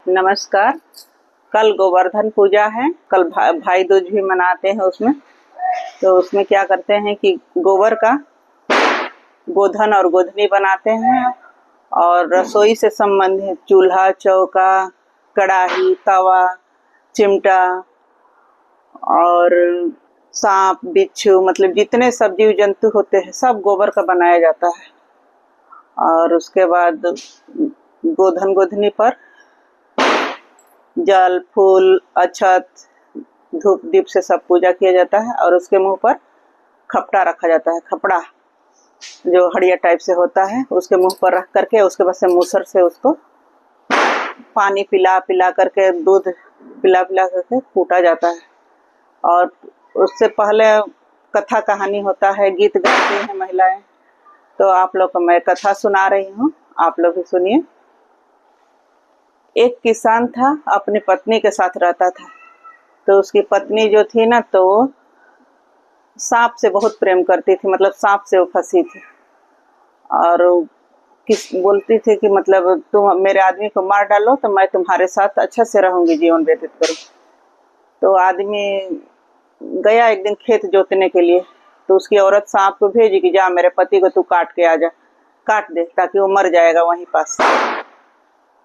नमस्कार। कल गोवर्धन पूजा है। कल भाई दूज भी मनाते हैं उसमें। तो उसमें क्या करते हैं कि गोबर का गोधन और गोधनी बनाते हैं और रसोई से संबंधित चूल्हा, चौका, कढ़ाई, तवा, चिमटा और सांप, बिच्छू, मतलब जितने सब्जी जंतु होते हैं सब गोबर का बनाया जाता है। और उसके बाद गोधन गोधनी पर जल, फूल, अक्षत, धूप दीप से सब पूजा किया जाता है और उसके मुंह पर खपड़ा रखा जाता है। खपड़ा जो हड़िया टाइप से होता है उसके मुंह पर रख करके उसके बाद से मूसर से उसको पानी पिला पिला करके, दूध पिला पिला करके कूटा जाता है। और उससे पहले कथा कहानी होता है, गीत गाती हैं महिलाएं। तो आप लोग को मैं कथा सुना रही हूँ, आप लोग भी सुनिए। एक किसान था, अपनी पत्नी के साथ रहता था। तो उसकी पत्नी जो थी ना, तो वो सांप से बहुत प्रेम करती थी, मतलब सांप से वो फंसी थी। और बोलती थी कि मतलब तुम मेरे आदमी को मार डालो तो मैं तुम्हारे साथ अच्छे से रहूंगी, जीवन व्यतीत करूँ। तो आदमी गया एक दिन खेत जोतने के लिए। तो उसकी औरत सांप को भेजी कि जा मेरे पति को तू काट के आ जा, काट दे ताकि वो मर जाएगा वहीं पास।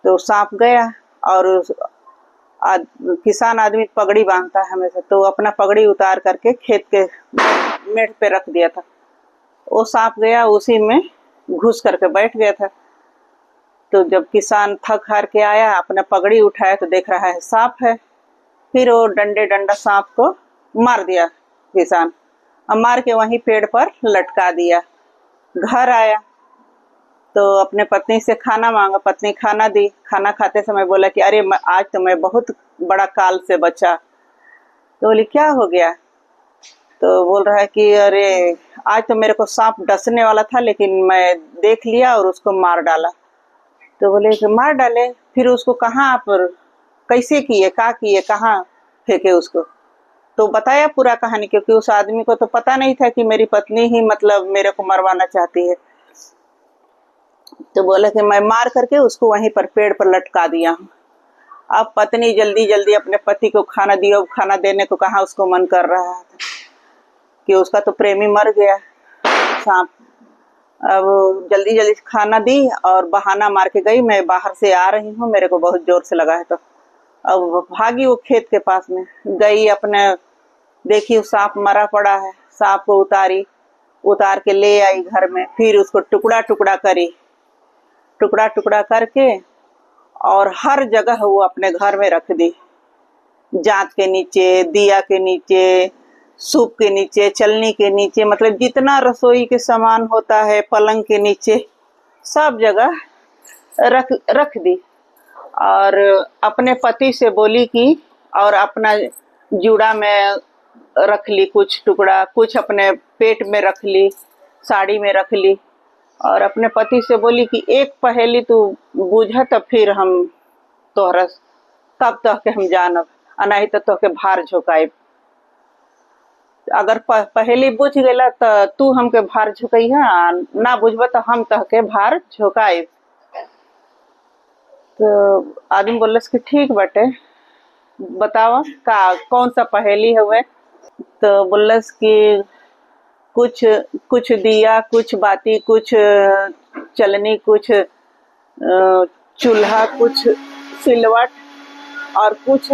तो सांप गया और किसान आदमी पगड़ी बांधता है हमेशा, तो अपना पगड़ी उतार करके खेत के मेढ़ पे रख दिया था। वो सांप गया, उसी में घुस करके बैठ गया था। तो जब किसान थक हार के आया, अपना पगड़ी उठाया तो देख रहा है सांप है। फिर वो डंडा सांप को मार दिया किसान, और मार के वहीं पेड़ पर लटका दिया। घर आया तो अपने पत्नी से खाना मांगा, पत्नी खाना दी। खाना खाते समय बोला कि अरे आज तो मैं बहुत बड़ा काल से बचा। तो बोली क्या हो गया? तो बोल रहा है कि अरे आज तो मेरे को सांप डसने वाला था, लेकिन मैं देख लिया और उसको मार डाला। तो बोले कि मार डाले, फिर उसको कहाँ पर कैसे किए, क्या किए, कहाँ फेंके उसको? तो बताया पूरा कहानी, क्योंकि उस आदमी को तो पता नहीं था कि मेरी पत्नी ही मतलब मेरे को मरवाना चाहती है। तो बोला कि मैं मार करके उसको वहीं पर पेड़ पर लटका दिया हूँ। अब पत्नी जल्दी जल्दी अपने पति को खाना दी। अब खाना देने को कहाँ उसको मन कर रहा था कि उसका तो प्रेमी मर गया सांप। अब जल्दी जल्दी खाना दी और बहाना मार के गई, मैं बाहर से आ रही हूँ, मेरे को बहुत जोर से लगा है। तो अब भागी वो खेत के पास में गई, अपने देखी सांप मरा पड़ा है। सांप को उतार के ले आई घर में, फिर उसको टुकड़ा टुकड़ा करी, टुकड़ा टुकड़ा करके और हर जगह वो अपने घर में रख दी। जांत के नीचे, दिया के नीचे, सूप के नीचे, चलनी के नीचे, मतलब जितना रसोई के सामान होता है, पलंग के नीचे, सब जगह रख दी। और अपने पति से बोली कि और अपना जूड़ा में रख ली कुछ टुकड़ा, कुछ अपने पेट में रख ली, साड़ी में रख ली। और अपने पति से बोली कि एक पहेली तू बूझ तो फिर हम तोहरा तब तक के हम जानब, नहीं तो तोहके भार झुकाए। अगर पहेली बुझ गला तो तू हमके भार झुकैहा, ना बुझब तो हम तहके भार झुकाए। तो आदमी बोलस कि ठीक बटे, बतावा का कौन सा पहेली है। तो बोलस कि कुछ कुछ दिया, कुछ बाती, कुछ चलनी, कुछ चूल्हा, कुछ सिलवट, और कुछ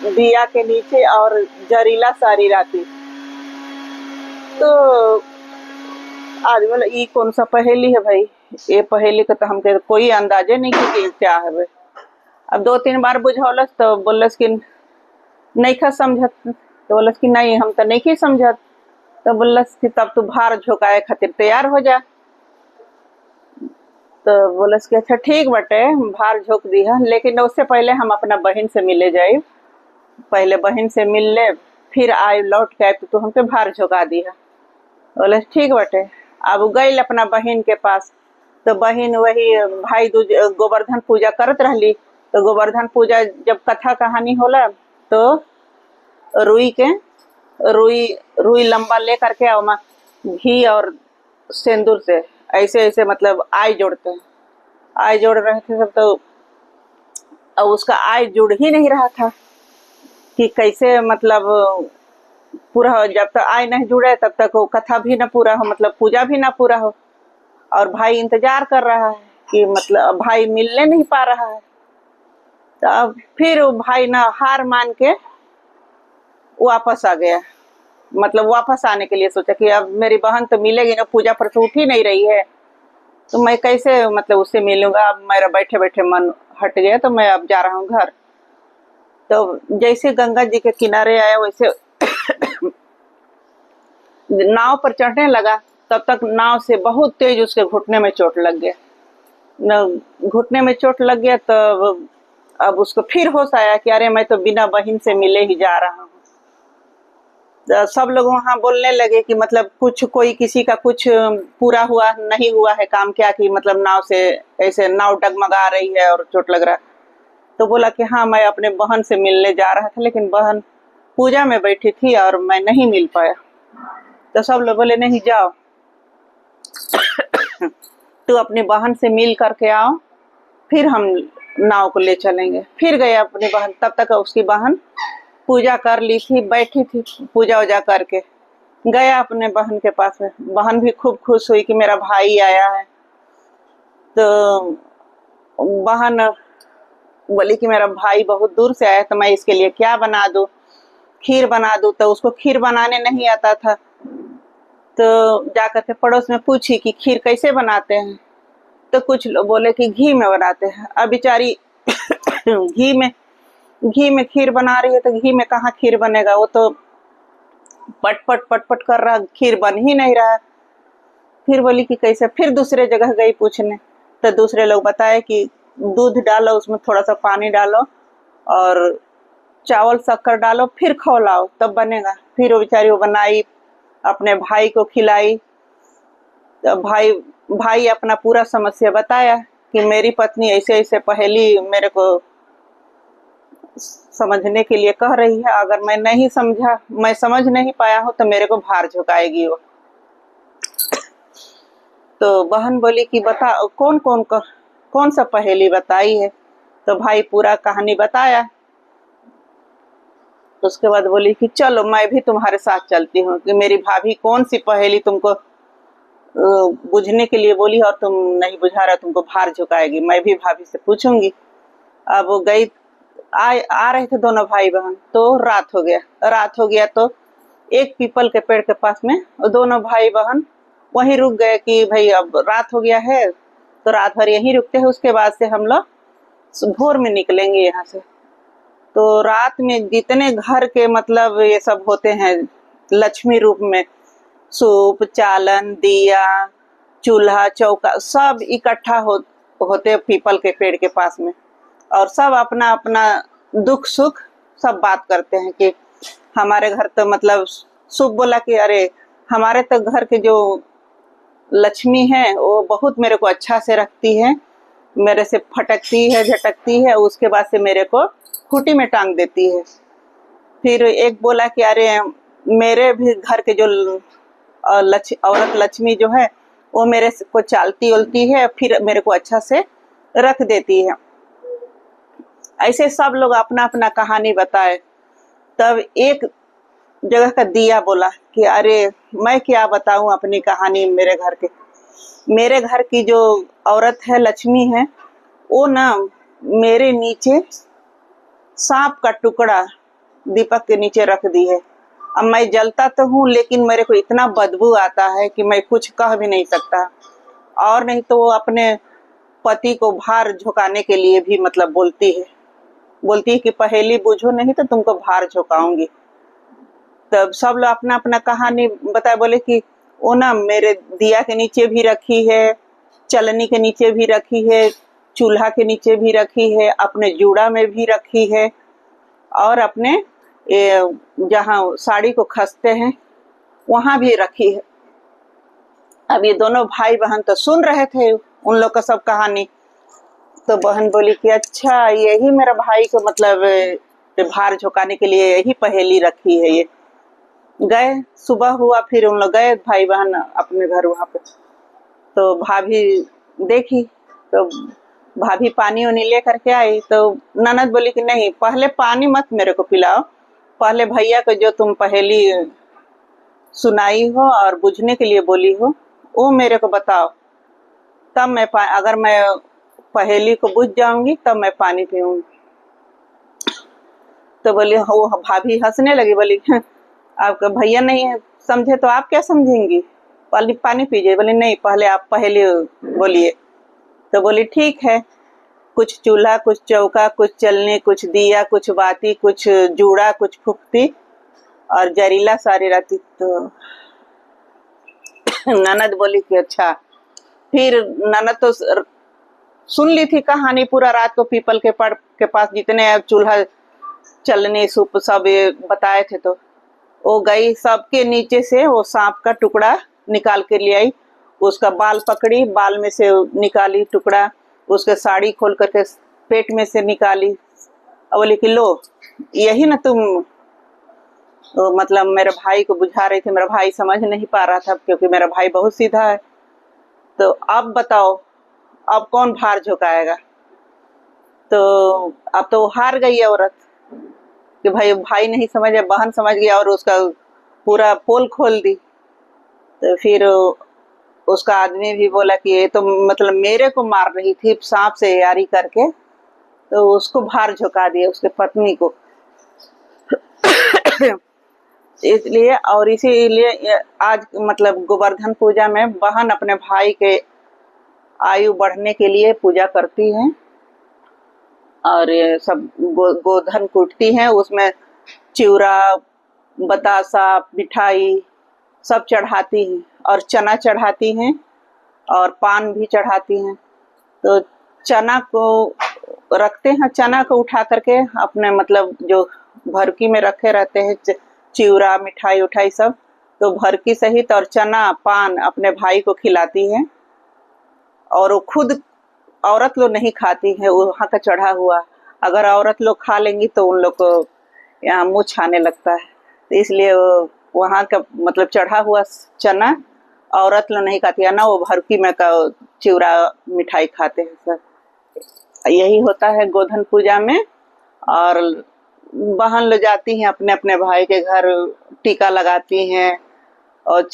दिया के नीचे और जरीला सारी राती। तो आदमी बोला ये कौन सा पहेली है भाई? ये पहेली का तो हमके कोई अंदाजे नहीं कि क्या है भाई। अब 2-3 बार बुझौलस तो बोलस कि नहीं खा समझत। तो बोलस कि नहीं हम तो नहीं समझत। तो बोलस कि तब तू भार झुकाए खातिर तैयार हो जा। तो बोलस कि अच्छा ठीक बटे, भार झोंक दिया, लेकिन उससे पहले हम अपना बहन से मिले जाए, पहले बहन से मिल ले, फिर आए लौट के आए तो हमके भार झुका दिया। बोले ठीक बटे। अब गई अपना बहन के पास। तो बहन वही भाई दूज गोवर्धन पूजा करत रहली। तो गोवर्धन पूजा जब कथा कहानी होला तो रुई लंबा ले करके और घी और सिंदूर से ऐसे ऐसे मतलब आई जोड़ते हैं। आई जोड़ रहे थे सब। तो और उसका आय जुड़ ही नहीं रहा था कि कैसे मतलब पूरा हो। जब तक आय नहीं जुड़े तब तक वो कथा भी ना पूरा हो, मतलब पूजा भी ना पूरा हो। और भाई इंतजार कर रहा है कि मतलब भाई मिलने नहीं पा रहा है। तो अब फिर वो भाई ना हार मान के वापस आ गया। मतलब वापस आने के लिए सोचा कि अब मेरी बहन तो मिलेगी ना, पूजा पर तो उठ ही नहीं रही है, तो मैं कैसे मतलब उससे मिलूंगा। अब मेरा बैठे बैठे मन हट गया, तो मैं अब जा रहा हूँ घर। तो जैसे गंगा जी के किनारे आया वैसे नाव पर चढ़ने लगा, तब तक नाव से बहुत तेज उसके घुटने में चोट लग गया। घुटने में चोट लग गया तो अब उसको फिर होश आया कि अरे मैं तो बिना बहन से मिले ही जा रहा हूँ। तो सब लोग वहां बोलने लगे कि मतलब कुछ कोई किसी का कुछ पूरा हुआ नहीं हुआ है काम, क्या कि मतलब नाव से ऐसे नाव डगमगा रही है और चोट लग रहा है। तो बोला कि हाँ मैं अपने बहन से मिलने जा रहा था, लेकिन बहन पूजा में बैठी थी और मैं नहीं मिल पाया। तो सब लोग बोले नहीं जाओ, तू अपनी बहन से मिल करके आओ, फिर हम नाव को ले चलेंगे। फिर गए अपनी बहन, तब तक उसकी बहन पूजा कर ली थी, बैठी थी पूजा वूजा करके। गया अपने बहन के पास में, बहन भी खूब खुश हुई कि मेरा भाई आया है। तो बहन बोली कि मेरा भाई बहुत दूर से आया, तो मैं इसके लिए क्या बना दूं, खीर बना दूं। तो उसको खीर बनाने नहीं आता था, तो जाकर के पड़ोस में पूछी कि खीर कैसे बनाते हैं। तो कुछ लोग बोले कि घी में बनाते हैं। अब बेचारी घी में खीर बना रही है, तो घी में कहाँ खीर बनेगा, वो तो पटपट पटपट कर रहा, खीर बन ही नहीं रहा। फिर बोली कि कैसे, फिर दूसरे जगह गई पूछने, तो दूसरे लोग बताए कि दूध डालो, उसमें थोड़ा सा पानी डालो और चावल शक्कर डालो, फिर खौलाओ तब बनेगा। फिर वो बेचारी वो बनाई, अपने भाई को खिलाई। तो भाई अपना पूरा समस्या बताया कि मेरी पत्नी ऐसे ऐसे पहेली मेरे को समझने के लिए कह रही है, अगर मैं समझ नहीं पाया हूँ तो मेरे को भार झुकाएगी वो। तो बहन बोली कि बता कौन सा पहेली बताई है। तो भाई पूरा कहानी बताया। तो उसके बाद बोली कि चलो मैं भी तुम्हारे साथ चलती हूँ, कि मेरी भाभी कौन सी पहेली तुमको बुझने के लिए बोली और तुम नहीं बुझा रहा, तुमको भार झुकाएगी, मैं भी भाभी से पूछूंगी। अब वो गई, आ रहे थे दोनों भाई बहन, तो रात हो गया तो एक पीपल के पेड़ के पास में दोनों भाई बहन वहीं रुक गए कि भाई अब रात हो गया है, तो रात भर यहीं रुकते हैं, उसके बाद से हम लोग भोर में निकलेंगे यहाँ से। तो रात में जितने घर के मतलब ये सब होते हैं लक्ष्मी रूप में, सूप चालन दिया चूल्हा चौका सब इकट्ठा होते पीपल के पेड़ के पास में, और सब अपना अपना दुख सुख सब बात करते हैं कि हमारे घर तो मतलब सूप बोला कि अरे हमारे तो घर के जो लक्ष्मी है वो बहुत मेरे को अच्छा से रखती है, मेरे से फटकती है झटकती है, उसके बाद से मेरे को खूटी में टांग देती है। फिर एक बोला कि अरे मेरे भी घर के जो औरत लक्ष्मी जो है वो मेरे को चालती उलती है, फिर मेरे को अच्छा से रख देती है। ऐसे सब लोग अपना अपना कहानी बताए। तब एक जगह का दिया बोला कि अरे मैं क्या बताऊं अपनी कहानी, मेरे घर की जो औरत है लक्ष्मी है, वो ना मेरे नीचे सांप का टुकड़ा दीपक के नीचे रख दी है। अब मैं जलता तो हूँ, लेकिन मेरे को इतना बदबू आता है कि मैं कुछ कह भी नहीं सकता। और नहीं तो वो अपने पति को भार झुकाने के लिए भी मतलब बोलती है कि पहेली बूझो नहीं तो तुमको भार झुकाऊंगी। तब सब लोग अपना अपना कहानी बताए, बोले कि वो ना मेरे दिया के नीचे भी रखी है, चलनी के नीचे भी रखी है, चूल्हा के नीचे भी रखी है, अपने जूड़ा में भी रखी है, और अपने जहाँ साड़ी को खसते हैं वहां भी रखी है। अब ये दोनों भाई बहन तो सुन रहे थे उन लोग का सब कहानी। तो बहन बोली कि अच्छा यही मेरा भाई को मतलब भार झुकाने के लिए यही पहेली रखी है ये। गए, सुबह हुआ, फिर उन लोग गए भाई बहन अपने घर वहां पे। तो भाभी देखी, तो भाभी पानी उनी ले करके आई तो ननद बोली कि नहीं, पहले पानी मत मेरे को पिलाओ, पहले भैया को जो तुम पहेली सुनाई हो और बुझने के लिए बोली हो वो मेरे को बताओ, तब मैं अगर मैं पहेली को बुझ जाऊंगी तब मैं पानी पीऊंगी। तो बोली, वो भाभी हंसने लगी, बोली आपका भैया नहीं समझे तो आप क्या समझेंगी, पहले पानी पीजिए। बोली नहीं, पहले आप पहेली बोलिए। तो बोली ठीक है, कुछ चूल्हा कुछ चौका कुछ चलने कुछ दिया कुछ बाती कुछ जूड़ा कुछ फुकती और जहरीला सारी राती। तो ननद बोली कि अच्छा। फिर ननद तो सुन ली थी कहानी पूरा रात को, पीपल के पेड़ के पास जितने चूल्हा चलने सूप सब बताए थे, तो वो गई सबके नीचे से वो सांप का टुकड़ा निकाल के ले आई, उसका बाल पकड़ी, बाल में से निकाली टुकड़ा, उसके साड़ी खोल करके पेट में से निकाली और बोली कि लो यही ना तुम, तो मतलब मेरे भाई को बुझा रही थी। मेरा भाई समझ नहीं पा रहा था क्योंकि मेरा भाई बहुत सीधा है। तो अब बताओ अब कौन भार झुकाएगा। तो अब तो हार गई औरत कि भाई भाई नहीं समझे, बहन समझ गया और उसका पूरा पोल खोल दी। तो फिर उसका आदमी भी बोला कि ये तो मतलब मेरे को मार रही थी सांप से यारी करके, तो उसको भार झुका दिया उसके पत्नी को। इसलिए और इसीलिए आज मतलब गोवर्धन पूजा में बहन अपने भाई के आयु बढ़ने के लिए पूजा करती है और ये सब गोधन कूटती हैं, उसमें चिवड़ा बतासा मिठाई सब चढ़ाती हैं और चना चढ़ाती हैं और पान भी चढ़ाती हैं। तो चना को रखते हैं, चना को उठा करके अपने मतलब जो भरकी में रखे रहते हैं चिवड़ा मिठाई उठाई सब, तो भरकी सहित और चना पान अपने भाई को खिलाती है और वो खुद औरत लोग नहीं खाती है वहाँ का चढ़ा हुआ, अगर औरत लोग खा लेंगी तो उन लोग को यहाँ मुँह छाने लगता है। तो इसलिए वहाँ का मतलब चढ़ा हुआ चना औरत लोग नहीं खाती है ना, वो भरकी में का चिवड़ा मिठाई खाते हैं सब। यही होता है गोधन पूजा में। और बहन ले जाती हैं अपने अपने भाई के घर, टीका लगाती हैं और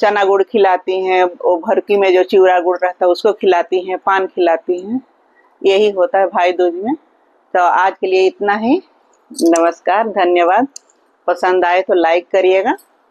चना गुड़ खिलाती हैं, वो भरकी में जो चिवड़ा गुड़ रहता है उसको खिलाती हैं, पान खिलाती हैं। यही होता है भाई दूज में। तो आज के लिए इतना ही, नमस्कार, धन्यवाद। पसंद आए तो लाइक करिएगा।